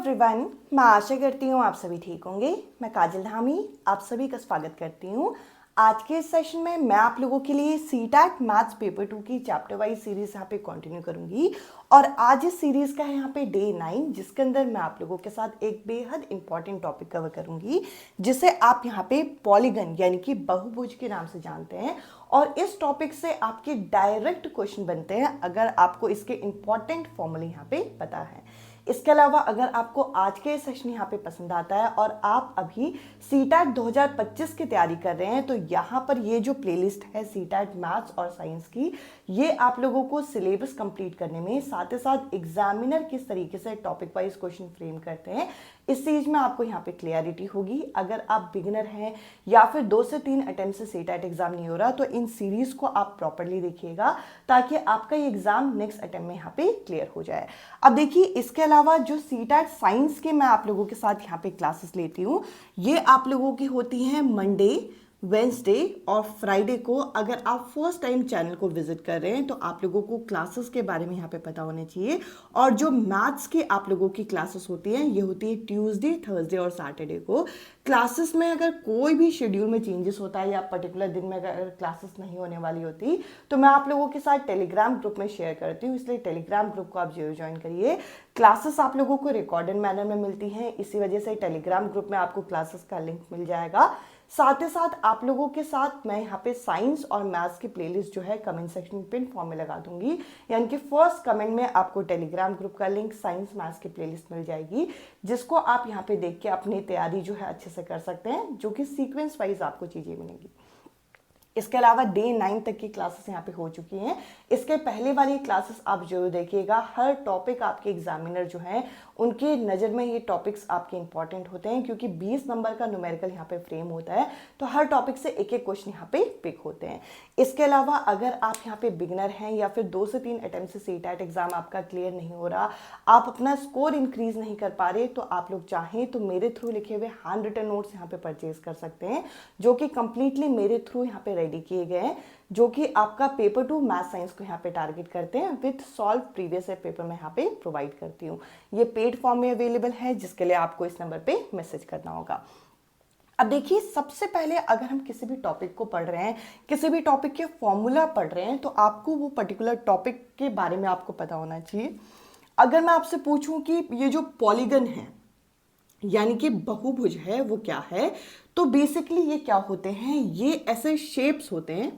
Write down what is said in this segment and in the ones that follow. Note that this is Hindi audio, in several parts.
एवरीवन, मैं आशा करती हूँ आप सभी ठीक होंगे। मैं काजल धामी आप सभी का स्वागत करती हूँ। आज के इस सेशन में मैं आप लोगों के लिए सीटैट मैथ्स पेपर 2 की चैप्टर वाइज सीरीज यहाँ पे कंटिन्यू करूँगी और आज इस सीरीज का है यहाँ पे डे 9, जिसके अंदर मैं आप लोगों के साथ एक बेहद इंपॉर्टेंट टॉपिक कवर करूँगी जिसे आप यहाँ पे पॉलीगन यानी कि बहुभुज के नाम से जानते हैं। और इस टॉपिक से आपके डायरेक्ट क्वेश्चन बनते हैं अगर आपको इसके इंपॉर्टेंट फॉर्मूले यहाँ पे पता है। इसके अलावा अगर आपको आज के सेशन यहाँ पे पसंद आता है और आप अभी सीटैट 2025 की तैयारी कर रहे हैं तो यहाँ पर ये जो प्लेलिस्ट है सीटैट मैथ्स और साइंस की, ये आप लोगों को सिलेबस कंप्लीट करने में साथ ही साथ एग्जामिनर किस तरीके से टॉपिक वाइज क्वेश्चन फ्रेम करते हैं इस चीज में आपको यहाँ पे क्लियरिटी होगी। अगर आप बिगिनर हैं या फिर 2 से 3 अटेम्प्ट से सीटैट एग्जाम नहीं हो रहा तो इन सीरीज को आप प्रॉपरली देखिएगा ताकि आपका ये एग्जाम नेक्स्ट अटेम्प्ट में यहाँ पे क्लियर हो जाए। अब देखिए, इसके अलावा जो सीटैट साइंस के मैं आप लोगों के साथ यहाँ पे क्लासेस लेती हूँ, ये आप लोगों की होती हैं मंडे, वेंसडे और फ्राइडे को। अगर आप फर्स्ट टाइम चैनल को विजिट कर रहे हैं तो आप लोगों को क्लासेस के बारे में यहाँ पे पता होने चाहिए। और जो मैथ्स के आप लोगों की क्लासेस होती हैं ये होती है ट्यूसडे, थर्सडे और सैटरडे को। क्लासेस में अगर कोई भी शेड्यूल में चेंजेस होता है या पर्टिकुलर दिन में अगर क्लासेस नहीं होने वाली होती तो मैं आप लोगों के साथ टेलीग्राम ग्रुप में शेयर करती हूँ, इसलिए टेलीग्राम ग्रुप को आप जरूर ज्वाइन करिए। क्लासेस आप लोगों को रिकॉर्डेड मैनर में मिलती हैं, इसी वजह से टेलीग्राम ग्रुप में आपको क्लासेस का लिंक मिल जाएगा। साथ ही साथ आप लोगों के साथ मैं यहाँ पे साइंस और मैथ्स की प्लेलिस्ट जो है कमेंट सेक्शन में पिन फॉर्म में लगा दूंगी, यानी कि फर्स्ट कमेंट में आपको टेलीग्राम ग्रुप का लिंक साइंस मैथ्स की प्लेलिस्ट मिल जाएगी, जिसको आप यहाँ पे देख के अपनी तैयारी जो है अच्छे से कर सकते हैं, जो कि सीक्वेंस वाइज आपको चीजें मिलेंगी। इसके अलावा डे 9 तक की क्लासेस यहाँ पे हो चुकी हैं। इसके पहले वाली क्लासेस आप जरूर देखिएगा। हर टॉपिक आपके एग्जामिनर जो हैं उनके नज़र में ये टॉपिक्स आपके इंपॉर्टेंट होते हैं, क्योंकि 20 नंबर का न्यूमेरिकल यहाँ पे फ्रेम होता है तो हर टॉपिक से एक एक क्वेश्चन यहाँ पे पिक होते हैं। इसके अलावा अगर आप यहाँ पे बिगनर हैं या फिर 2 से 3 अटेम्प्ट से सीटैट एग्जाम आपका क्लियर नहीं हो रहा, आप अपना स्कोर इंक्रीज नहीं कर पा रहे, तो आप लोग चाहें तो मेरे थ्रू लिखे हुए हैंड रिटन नोट्स यहाँ पे परचेज कर सकते हैं, जो कि कंप्लीटली मेरे थ्रू यहाँ पे रेडी किए गए हैं, जो कि आपका पेपर 2 मैथ साइंस को यहाँ पे टारगेट करते हैं with solve previous year paper में यहाँ पे प्रोवाइड करती हूँ। ये पेड फॉर्म में अवेलेबल है, जिसके लिए आपको इस नंबर पे मैसेज करना होगा। अब देखिए, सबसे पहले अगर हम किसी भी टॉपिक को पढ़ रहे हैं, किसी भी टॉपिक के फॉर्मूला पढ़ रहे हैं, तो आपको वो पर्टिकुलर टॉपिक के बारे में आपको पता होना चाहिए। अगर मैं आपसे पूछूं कि ये जो पॉलीगन है यानी कि बहुभुज है वो क्या है, तो बेसिकली ये क्या होते हैं, ये ऐसे शेप्स होते हैं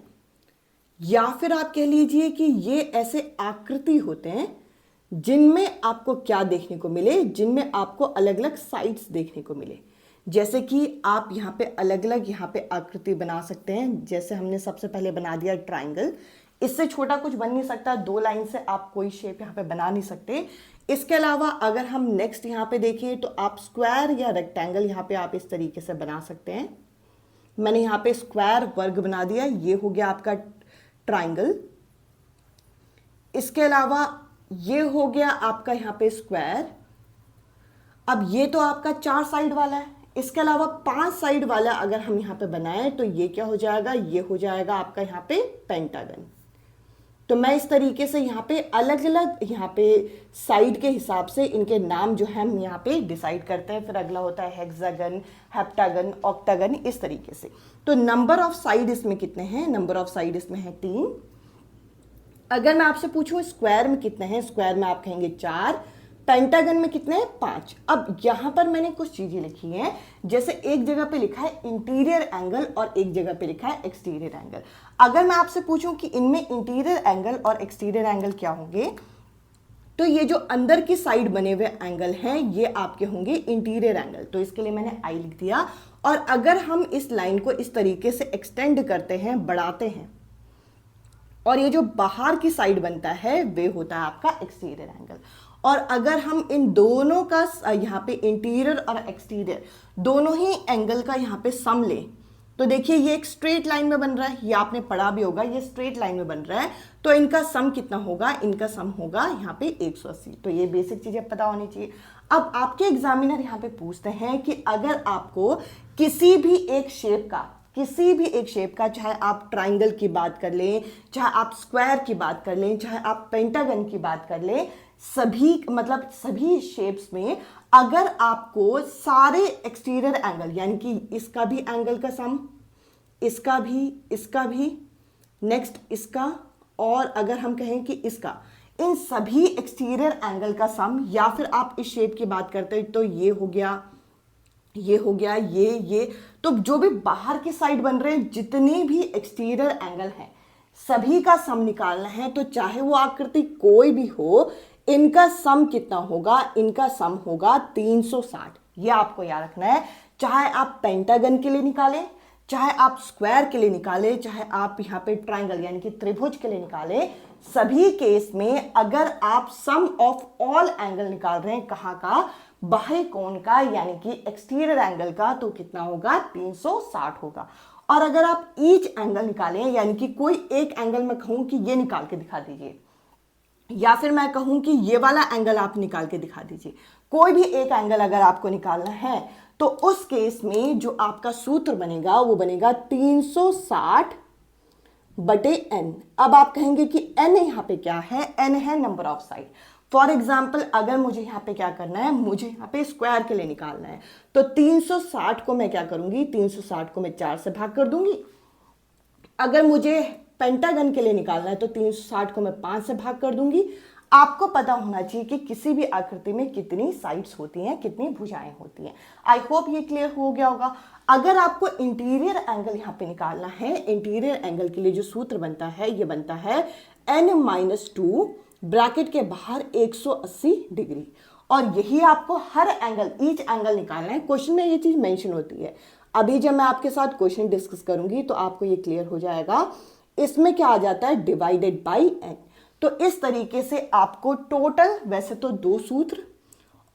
या फिर आप कह लीजिए कि ये ऐसे आकृति होते हैं जिनमें आपको क्या देखने को मिले, जिनमें आपको अलग अलग साइड्स देखने को मिले। जैसे कि आप यहाँ पे अलग अलग यहाँ पे आकृति बना सकते हैं, जैसे हमने सबसे पहले बना दिया ट्राइंगल। इससे छोटा कुछ बन नहीं सकता, 2 लाइन से आप कोई शेप यहाँ पे बना नहीं सकते। इसके अलावा अगर हम नेक्स्ट यहाँ पे देखें तो आप स्क्वायर या रेक्टेंगल यहाँ पे आप इस तरीके से बना सकते हैं। मैंने यहाँ पे स्क्वायर वर्ग बना दिया, ये हो गया आपका ट्राइंगल। इसके अलावा ये हो गया आपका यहाँ पे स्क्वायर। अब ये तो आपका 4 साइड वाला है। इसके अलावा 5 साइड वाला अगर हम यहाँ पे बनाएं तो ये क्या हो जाएगा, ये हो जाएगा आपका यहाँ पे पेंटागन। तो मैं इस तरीके से यहाँ पे अलग अलग यहाँ पे साइड के हिसाब से इनके नाम जो है हम यहाँ पे डिसाइड करते हैं। फिर अगला होता है हेक्सागन, हेप्टागन, ऑक्टागन, इस तरीके से। तो नंबर ऑफ साइड इसमें कितने हैं, नंबर ऑफ साइड इसमें है 3। अगर मैं आपसे पूछूं स्क्वायर में कितने हैं, स्क्वायर में आप कहेंगे 4, पेंटागन में कितने हैं 5। अब यहां पर मैंने कुछ चीजें लिखी हैं, जैसे एक जगह पे लिखा है इंटीरियर एंगल और एक जगह पे लिखा है एक्सटीरियर एंगल। अगर मैं आपसे पूछूं कि इनमें इंटीरियर एंगल और एक्सटीरियर एंगल क्या होंगे, तो ये जो अंदर की साइड बने हुए एंगल हैं ये आपके होंगे इंटीरियर एंगल, तो इसके लिए मैंने आई लिख दिया। और अगर हम इस लाइन को इस तरीके से एक्सटेंड करते हैं, बढ़ाते हैं, और ये जो बाहर की साइड बनता है वे होता है आपका एक्सटीरियर एंगल। और अगर हम इन दोनों का यहाँ पे इंटीरियर और एक्सटीरियर दोनों ही एंगल का यहाँ पे सम लें, तो देखिए ये एक स्ट्रेट लाइन में बन रहा है, ये आपने पढ़ा भी होगा, ये स्ट्रेट लाइन में बन रहा है, तो इनका सम कितना होगा, इनका सम होगा यहाँ पे 180। तो ये बेसिक चीजें पता होनी चाहिए। अब आपके एग्जामिनर यहाँ पे पूछते हैं कि अगर आपको किसी भी एक शेप का, चाहे आप ट्राइंगल की बात कर लें, चाहे आप स्क्वायर की बात कर लें, चाहे आप पेंटागन की बात कर लें, सभी मतलब सभी शेप्स में अगर आपको सारे एक्सटीरियर एंगल यानी कि इसका भी एंगल का सम, इसका भी नेक्स्ट इसका, और अगर हम कहें कि इसका, इन सभी एक्सटीरियर एंगल का सम, या फिर आप इस शेप की बात करते हैं तो ये हो गया, ये तो जो भी बाहर की साइड बन रहे हैं जितने भी एक्सटीरियर एंगल हैं सभी का सम निकालना है। तो चाहे वो आकृति कोई भी हो, इनका सम कितना होगा? इनका सम होगा 360। ये आपको याद रखना है। चाहे आप पेंटागन के लिए निकालें, चाहे आप स्क्वायर के लिए निकालें, चाहे आप यहाँ पे ट्रायंगल यानी कि त्रिभुज के लिए निकालें, सभी केस में अगर आप सम ऑफ ऑल एंगल निकाल रहे हैं, कहाँ का? बाह्य कोण का यानी कि एक्सटीरियर एंगल का, तो कितना होगा? 360 होगा। और अगर आप ईच एंगल निकालें यानी कि कोई एक एंगल में कहूं कि ये निकाल के दिखा दीजिए, या फिर मैं कहूं कि ये वाला एंगल आप निकाल के दिखा दीजिए, कोई भी एक एंगल अगर आपको निकालना है, तो उस केस में जो आपका सूत्र बनेगा वो बनेगा 360 बटे n। अब आप कहेंगे कि n यहाँ पे क्या है? n है number of side. For example अगर मुझे यहाँ पे क्या करना है, मुझे यहाँ पे स्क्वायर के लिए निकालना है, तो 360 को मैं क्या करूंगी? 360 को मैं 4 से भाग कर दूंगी। अगर मुझे पेंटागन के लिए निकालना है तो 360 को मैं 5 से भाग कर दूंगी। आपको पता होना चाहिए कि किसी भी आकृति में कितनी साइड्स होती हैं, कितनी भुजाएं होती हैं। आई होप ये क्लियर हो गया होगा। अगर आपको इंटीरियर एंगल यहाँ पे निकालना है, इंटीरियर एंगल के लिए जो सूत्र बनता है ये बनता है n-2 ब्रैकेट के बाहर 180 डिग्री, और यही आपको हर एंगल, ईच एंगल निकालना है। क्वेश्चन में ये चीज मेंशन होती है। अभी जब मैं आपके साथ क्वेश्चन डिस्कस करूंगी तो आपको ये क्लियर हो जाएगा। इसमें क्या आ जाता है? Divided by n। तो इस तरीके से आपको टोटल, वैसे तो 2 सूत्र,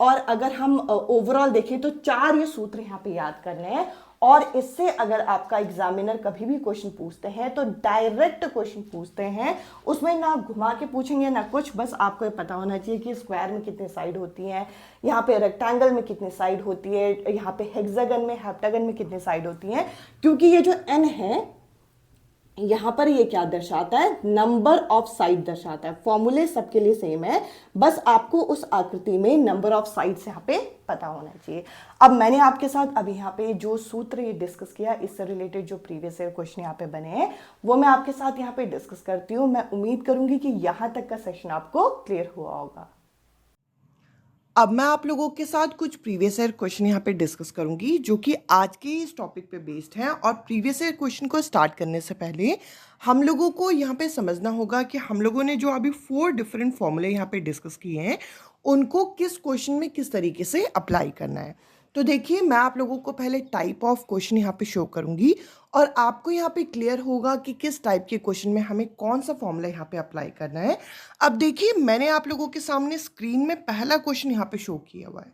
और अगर हम ओवरऑल देखें तो 4 ये सूत्र यहाँ पे याद करने हैं। और इससे अगर आपका एग्जामिनर कभी भी क्वेश्चन पूछते हैं तो डायरेक्ट क्वेश्चन पूछते हैं, उसमें ना घुमा के पूछेंगे ना कुछ, बस आपको ये पता होना चाहिए कि स्क्वायर में कितनी साइड होती हैं, यहाँ पे रेक्टेंगल में कितनी साइड होती है, यहाँ पे हेक्सागन में, हेप्टागन में कितनी साइड होती हैं। क्योंकि ये जो n है यहां पर ये क्या दर्शाता है? नंबर ऑफ साइड दर्शाता है। फॉर्मूले सबके लिए सेम है, बस आपको उस आकृति में नंबर ऑफ साइड्स यहाँ पे पता होना चाहिए। अब मैंने आपके साथ अभी यहाँ पे जो सूत्र ये डिस्कस किया, इससे रिलेटेड जो प्रीवियस ईयर क्वेश्चन यहाँ पे बने हैं वो मैं आपके साथ यहाँ पे डिस्कस करती हूँ। मैं उम्मीद करूंगी कि यहाँ तक का सेशन आपको क्लियर हुआ होगा। अब मैं आप लोगों के साथ कुछ प्रीवियस ईयर क्वेश्चन यहाँ पे डिस्कस करूंगी जो कि आज के इस टॉपिक पे बेस्ड हैं। और प्रीवियस ईयर क्वेश्चन को स्टार्ट करने से पहले हम लोगों को यहाँ पे समझना होगा कि हम लोगों ने जो अभी 4 डिफरेंट फॉर्मूले यहाँ पे डिस्कस किए हैं उनको किस क्वेश्चन में किस तरीके से अप्लाई करना है। तो देखिए, मैं आप लोगों को पहले टाइप ऑफ क्वेश्चन यहाँ पे शो करूंगी और आपको यहाँ पे क्लियर होगा कि किस टाइप के क्वेश्चन में हमें कौन सा फॉर्मूला यहाँ पे अप्लाई करना है। अब देखिए, मैंने आप लोगों के सामने स्क्रीन में पहला क्वेश्चन यहाँ पे शो किया हुआ है,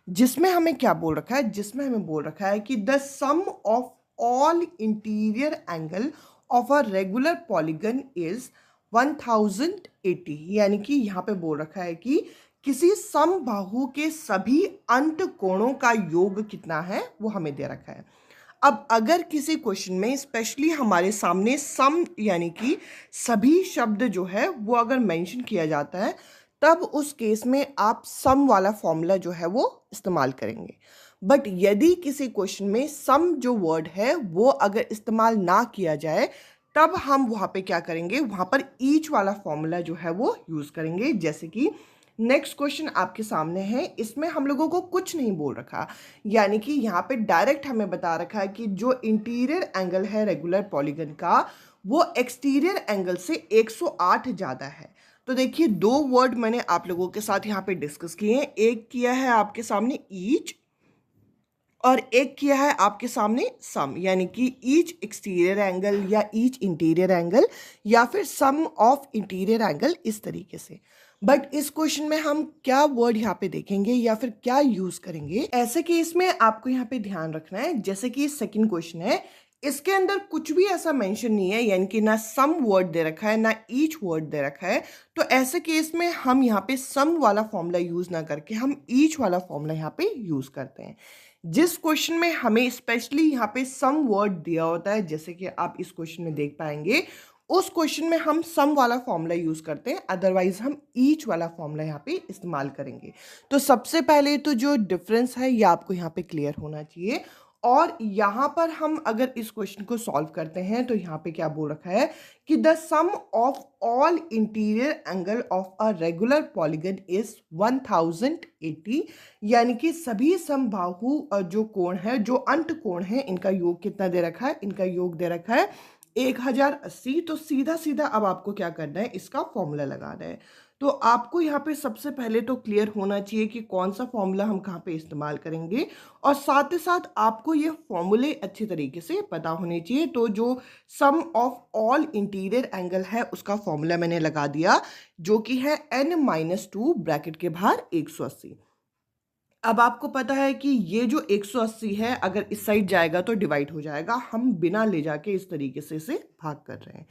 जिसमें हमें क्या बोल रखा है? जिसमें हमें बोल रखा है कि the sum of all interior angle of a regular polygon is 1080। यानी कि यहाँ पे बोल रखा है कि किसी समबाहु के सभी अंत कोणों का योग कितना है, वो हमें दे रखा है। अब अगर किसी क्वेश्चन में स्पेशली हमारे सामने सम यानी कि सभी शब्द जो है वो अगर मेंशन किया जाता है, तब उस केस में आप सम वाला फॉर्मूला जो है वो इस्तेमाल करेंगे। बट यदि किसी क्वेश्चन में सम जो वर्ड है वो अगर इस्तेमाल ना किया जाए, तब हम वहाँ पे क्या करेंगे? वहाँ पर ईच वाला फॉर्मूला जो है वो यूज़ करेंगे। जैसे कि नेक्स्ट क्वेश्चन आपके सामने है, इसमें हम लोगों को कुछ नहीं बोल रखा, यानी कि यहाँ पे डायरेक्ट हमें बता रखा है कि जो इंटीरियर एंगल है रेगुलर पॉलीगन का वो एक्सटीरियर एंगल से 108 ज़्यादा है। तो देखिए, 2 वर्ड मैंने आप लोगों के साथ यहाँ पे डिस्कस किए हैं। एक किया है आपके सामने ईच और एक किया है आपके सामने सम, यानी कि ईच एक्सटीरियर एंगल या ईच इंटीरियर एंगल या फिर सम ऑफ इंटीरियर एंगल, इस तरीके से। बट इस क्वेश्चन में हम क्या वर्ड यहाँ पे देखेंगे या फिर क्या यूज करेंगे, ऐसे केस में आपको यहाँ पे ध्यान रखना है। जैसे कि सेकंड क्वेश्चन है, इसके अंदर कुछ भी ऐसा मेंशन नहीं है, यानी कि ना सम वर्ड दे रखा है ना ईच वर्ड दे रखा है। तो ऐसे केस में हम यहाँ पे सम वाला फॉर्मूला यूज ना करके हम ईच वाला फॉर्मूला यहाँ पे यूज करते हैं। जिस क्वेश्चन में हमें स्पेशली यहाँ पे सम वर्ड दिया होता है, जैसे कि आप इस क्वेश्चन में देख पाएंगे, उस क्वेश्चन में हम सम वाला फॉर्मूला यूज़ करते हैं, अदरवाइज हम ईच वाला फॉर्मूला यहाँ पे इस्तेमाल करेंगे। तो सबसे पहले तो जो डिफरेंस है ये आपको यहाँ पे क्लियर होना चाहिए। और यहाँ पर हम अगर इस क्वेश्चन को सॉल्व करते हैं तो यहाँ पे क्या बोल रखा है कि the sum of all interior angle of a regular polygon is 1080, यानी कि सभी समबाहु जो कोण है, जो अंत कोण है, इनका योग कितना दे रखा है, इनका योग दे रखा है 1080। तो सीधा सीधा अब आपको क्या करना है, इसका फॉर्मूला लगाना है। तो आपको यहाँ पे सबसे पहले तो क्लियर होना चाहिए कि कौन सा फॉर्मूला हम कहाँ पे इस्तेमाल करेंगे, और साथ ही साथ आपको ये फॉर्मूले अच्छे तरीके से पता होने चाहिए। तो जो सम ऑफ ऑल इंटीरियर एंगल है उसका फॉर्मूला मैंने लगा दिया, जो कि है n-2 ब्रैकेट के बाहर 180। अब आपको पता है कि ये जो 180 है अगर इस साइड जाएगा तो डिवाइड हो जाएगा, हम बिना ले जाके इस तरीके से इसे भाग कर रहे हैं।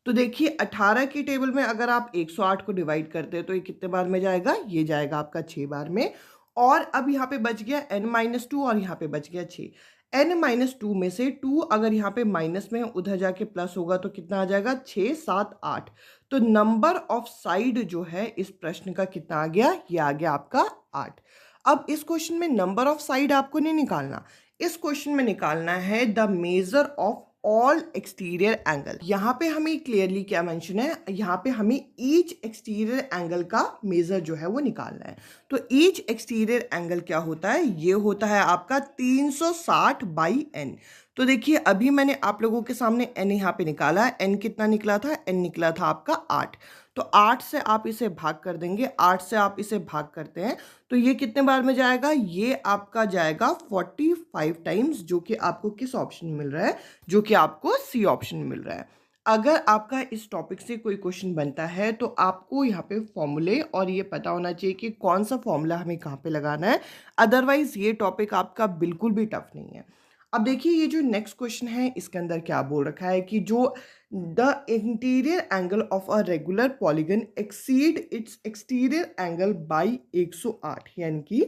तो देखिए 18 की टेबल में अगर आप 108 को डिवाइड करते हैं तो ये कितने बार में जाएगा, ये जाएगा आपका 6 बार में। और अब यहाँ पे बच गया n-2 और यहाँ पे बच गया 6। n-2 में से 2 अगर यहाँ पे माइनस में उधर जाके प्लस होगा तो कितना आ जाएगा, 6, 7, 8। तो नंबर ऑफ साइड जो है इस प्रश्न का कितना आ गया, ये आ गया आपका 8। अब इस क्वेश्चन में नंबर ऑफ साइड आपको नहीं निकालना, इस क्वेश्चन में निकालना है the measure of all exterior angle. यहाँ पे हमें क्लियरली क्या मेंशन है, यहाँ पे हमें ईच एक्सटीरियर एंगल का मेजर जो है वो निकालना है। तो ईच एक्सटीरियर एंगल क्या होता है, ये होता है आपका 360/n। तो देखिए अभी मैंने आप लोगों के सामने n यहाँ पे निकाला है, n कितना निकला था, n निकला था आपका 8। तो 8 से आप इसे भाग कर देंगे, 8 से आप इसे भाग करते हैं तो ये कितने बार में जाएगा, ये आपका जाएगा 45 टाइम्स, जो कि आपको किस ऑप्शन में मिल रहा है, जो कि आपको सी ऑप्शन में मिल रहा है। अगर आपका इस टॉपिक से कोई क्वेश्चन बनता है तो आपको यहाँ पे फॉर्मूले और ये पता होना चाहिए कि कौन सा फॉर्मूला हमें कहाँ पे लगाना है, अदरवाइज ये टॉपिक आपका बिल्कुल भी टफ नहीं है। अब देखिए ये जो नेक्स्ट क्वेश्चन है इसके अंदर क्या बोल रखा है कि जो the interior angle of a regular polygon exceed it's exterior angle by 108, यानी कि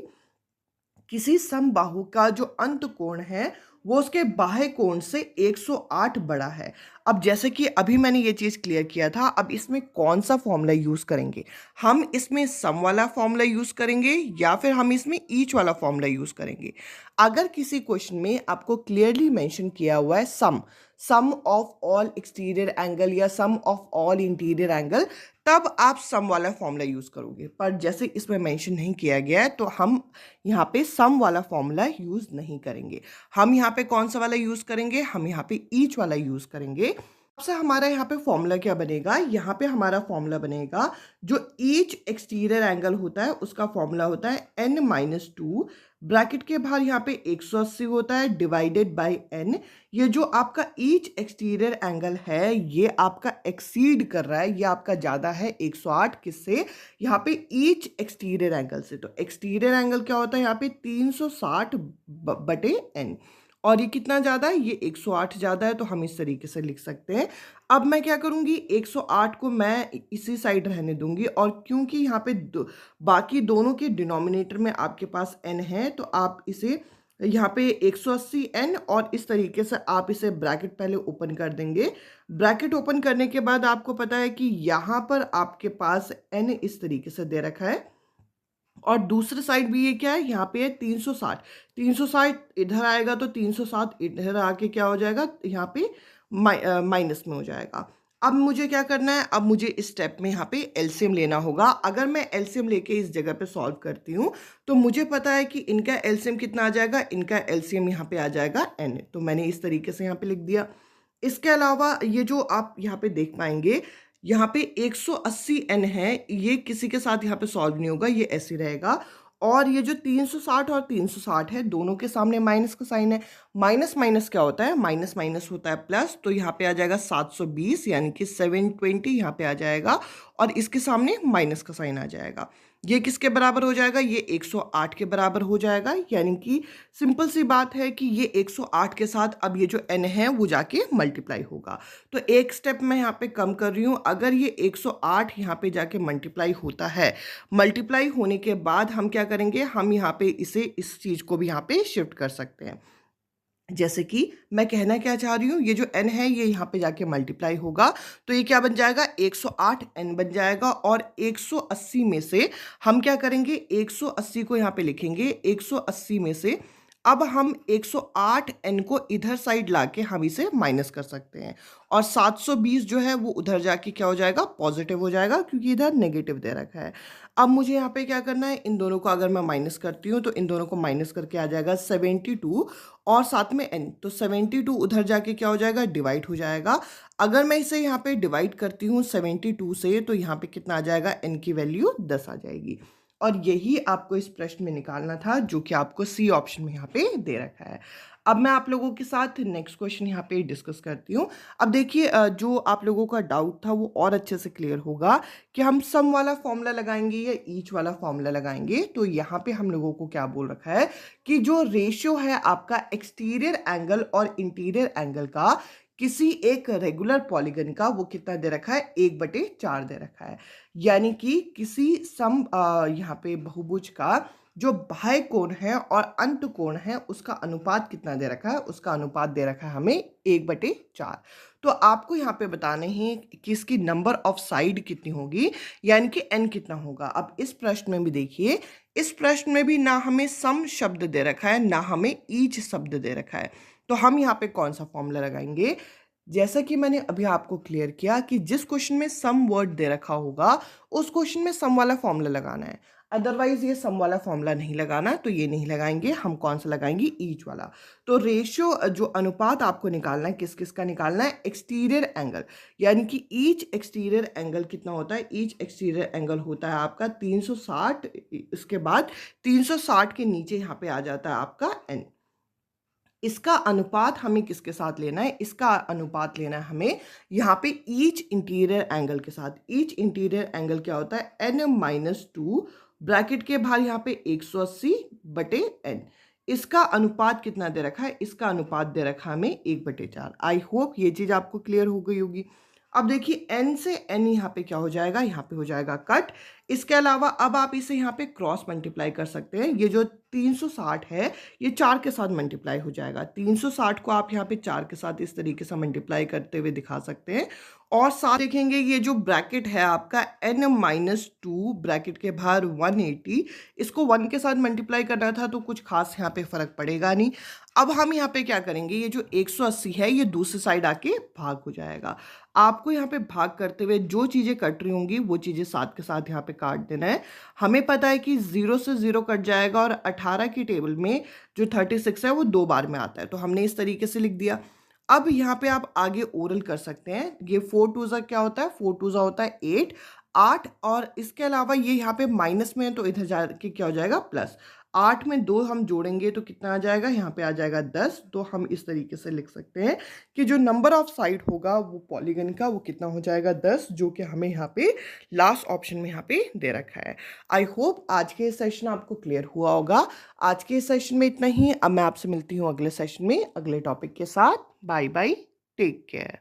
किसी समबाहु का जो अंत कोण है वो उसके बाह्य कोण से 108 बड़ा है। अब जैसे कि अभी मैंने ये चीज़ क्लियर किया था, अब इसमें कौन सा फॉर्मूला यूज़ करेंगे, हम इसमें सम वाला फॉर्मूला यूज़ करेंगे या फिर हम इसमें ईच वाला फॉर्मूला यूज़ करेंगे। अगर किसी क्वेश्चन में आपको क्लियरली मेंशन किया हुआ है सम ऑफ ऑल एक्सटीरियर एंगल या सम ऑफ ऑल इंटीरियर एंगल, तब आप सम वाला फॉर्मूला यूज़ करोगे। पर जैसे इसमें मेंशन नहीं किया गया है तो हम यहाँ पे सम वाला फॉर्मूला यूज़ नहीं करेंगे। हम यहाँ पे कौन सा वाला यूज़ करेंगे, हम यहाँ पे ईच वाला यूज़ करेंगे। सबसे हमारा यहाँ पे फॉर्मूला क्या बनेगा, यहाँ पे हमारा फॉर्मूला बनेगा जो ईच एक्सटीरियर एंगल होता है उसका फॉर्मूला होता है n-2 ब्रैकेट के बाहर यहाँ पे 180 होता है डिवाइडेड बाय n। ये जो आपका ईच एक्सटीरियर एंगल है ये आपका एक्सीड कर रहा है, ये आपका ज़्यादा है 108 किससे, यहाँ पे ईच एक्सटीरियर एंगल से। तो एक्सटीरियर एंगल क्या होता है यहाँ पे 360/n, और ये कितना ज़्यादा है, ये 108 ज़्यादा है, तो हम इस तरीके से लिख सकते हैं। अब मैं क्या करूँगी, 108 को मैं इसी साइड रहने दूंगी, और क्योंकि यहाँ पे बाकी दोनों के डिनोमिनेटर में आपके पास n है तो आप इसे यहाँ पे 180n और इस तरीके से आप इसे ब्रैकेट पहले ओपन कर देंगे। ब्रैकेट ओपन करने के बाद आपको पता है कि यहाँ पर आपके पास n इस तरीके से दे रखा है, और दूसरे साइड भी ये क्या है, यहाँ पे है 360। 360 इधर आएगा तो 360 इधर आके क्या हो जाएगा, यहाँ पे माइनस में हो जाएगा। अब मुझे क्या करना है, अब मुझे इस स्टेप में यहाँ पे एलसीएम लेना होगा। अगर मैं एलसीएम लेके इस जगह पे सॉल्व करती हूँ तो मुझे पता है कि इनका एलसीएम कितना आ जाएगा, इनका एलसीएम यहाँ पे आ जाएगा n। तो मैंने इस तरीके से यहाँ पे लिख दिया। इसके अलावा ये जो आप यहाँ पे देख पाएंगे, यहाँ पे 180n है, ये किसी के साथ यहाँ पे सॉल्व नहीं होगा, ये ऐसे रहेगा। और ये जो 360 और 360 है दोनों के सामने माइनस का साइन है, माइनस माइनस क्या होता है, माइनस माइनस होता है प्लस। तो यहाँ पे आ जाएगा 720 यानी कि 720 यहाँ पे आ जाएगा, और इसके सामने माइनस का साइन आ जाएगा। ये किसके बराबर हो जाएगा, ये 108 के बराबर हो जाएगा। यानी कि सिंपल सी बात है कि ये 108 के साथ अब ये जो n है वो जाके मल्टीप्लाई होगा। तो एक स्टेप मैं यहाँ पे कम कर रही हूँ, अगर ये 108 यहाँ पे जाके मल्टीप्लाई होता है, मल्टीप्लाई होने के बाद हम क्या करेंगे, हम यहाँ पे इस चीज़ को भी यहाँ पे शिफ्ट कर सकते हैं। जैसे कि मैं कहना क्या चाह रही हूँ, ये जो n है ये यहाँ पे जाके मल्टीप्लाई होगा, तो ये क्या बन जाएगा, 108 n बन जाएगा। और 180 में से हम क्या करेंगे, 180 को यहाँ पे लिखेंगे, 180 में से अब हम 108 n को इधर साइड लाके हम इसे माइनस कर सकते हैं, और 720 जो है वो उधर जाके क्या हो जाएगा, पॉजिटिव हो जाएगा, क्योंकि इधर नेगेटिव दे रखा है। अब मुझे यहाँ पे क्या करना है, इन दोनों को अगर मैं माइनस करती हूँ तो इन दोनों को माइनस करके आ जाएगा 72 और साथ में n, तो 72 उधर जाके क्या हो जाएगा, डिवाइड हो जाएगा। अगर मैं इसे यहाँ पे डिवाइड करती हूँ 72 से, तो यहाँ पे कितना आ जाएगा, n की वैल्यू 10 आ जाएगी। और यही आपको इस प्रश्न में निकालना था, जो कि आपको सी ऑप्शन में यहाँ पे दे रखा है। अब मैं आप लोगों के साथ नेक्स्ट क्वेश्चन यहाँ पे डिस्कस करती हूँ। अब देखिए, जो आप लोगों का डाउट था वो और अच्छे से क्लियर होगा कि हम सम वाला फॉर्मूला लगाएंगे या ईच वाला फॉर्मूला लगाएंगे। तो यहाँ पे हम लोगों को क्या बोल रखा है कि जो रेशियो है आपका एक्सटीरियर एंगल और इंटीरियर एंगल का किसी एक रेगुलर पॉलीगन का, वो कितना दे रखा है, 1/4 दे रखा है। यानी कि किसी सम यहाँ पे बहुभुज का जो बाह्य कोण है और अंत कोण है उसका अनुपात कितना दे रखा है, उसका अनुपात दे रखा है हमें 1/4। तो आपको यहाँ पे बताना है कि इसकी नंबर ऑफ साइड कितनी होगी, यानी कि n कितना होगा। अब इस प्रश्न में भी देखिए, इस प्रश्न में भी ना हमें सम शब्द दे रखा है ना हमें ईच शब्द दे रखा है। तो हम यहाँ पे कौन सा फॉर्मूला लगाएंगे, जैसा कि मैंने अभी आपको क्लियर किया कि जिस क्वेश्चन में सम वर्ड दे रखा होगा उस क्वेश्चन में सम वाला फॉर्मूला लगाना है। अदरवाइज ये सम वाला फॉर्मूला नहीं लगाना, तो ये नहीं लगाएंगे। हम कौन सा लगाएंगे, ईच वाला। तो रेशियो, जो अनुपात आपको निकालना है, किस किस का निकालना है, एक्सटीरियर एंगल, यानी कि ईच एक्सटीरियर एंगल कितना होता है, ईच एक्सटीरियर एंगल होता है आपका 360। इसके बाद 360 के नीचे यहाँ पे आ जाता है आपका n। इसका अनुपात हमें किसके साथ लेना है, इसका अनुपात लेना है हमें यहाँ पे ईच इंटीरियर एंगल के साथ। ईच इंटीरियर एंगल क्या होता है, n-2 ब्रैकेट के बाहर यहाँ पे 180/n। इसका अनुपात कितना दे रखा है, इसका अनुपात दे रखा है हमें 1/4। आई होप ये चीज़ आपको क्लियर हो गई होगी। अब देखिए, n से n यहाँ पे क्या हो जाएगा, यहाँ पे हो जाएगा कट। इसके अलावा अब आप इसे यहाँ पे क्रॉस मल्टीप्लाई कर सकते हैं। ये जो 360 है ये 4 के साथ मल्टीप्लाई हो जाएगा। 360 को आप यहाँ पे 4 के साथ इस तरीके से मल्टीप्लाई करते हुए दिखा सकते हैं। और साथ देखेंगे ये जो ब्रैकेट है आपका n-2 ब्रैकेट के बाहर 180, इसको 1 के साथ मल्टीप्लाई करना था तो कुछ खास यहाँ पे फर्क पड़ेगा नहीं। अब हम यहाँ पे क्या करेंगे, ये जो 180 है ये दूसरी साइड आके भाग हो जाएगा। आपको यहाँ पे भाग करते हुए जो चीज़ें कट रही होंगी वो चीज़ें साथ के साथ यहाँ पे काट देना है। हमें पता है कि 0 से 0 कट जाएगा, और 18 की टेबल में जो 36 है वो 2 बार में आता है, तो हमने इस तरीके से लिख दिया। अब यहाँ पे आप आगे ओरल कर सकते हैं। ये 4 2 क्या होता है, 4 2 होता है 8, और इसके अलावा ये यहाँ पे माइनस में है तो इधर जाके क्या हो जाएगा, प्लस। 8 में 2 हम जोड़ेंगे तो कितना आ जाएगा, यहाँ पे आ जाएगा 10। तो हम इस तरीके से लिख सकते हैं कि जो नंबर ऑफ साइड होगा वो पॉलीगन का, वो कितना हो जाएगा, 10, जो कि हमें यहाँ पे लास्ट ऑप्शन में यहाँ पे दे रखा है। आई होप आज के सेशन आपको क्लियर हुआ होगा। आज के सेशन में इतना ही। अब मैं आपसे मिलती हूँ अगले सेशन में अगले टॉपिक के साथ। Bye bye, take care.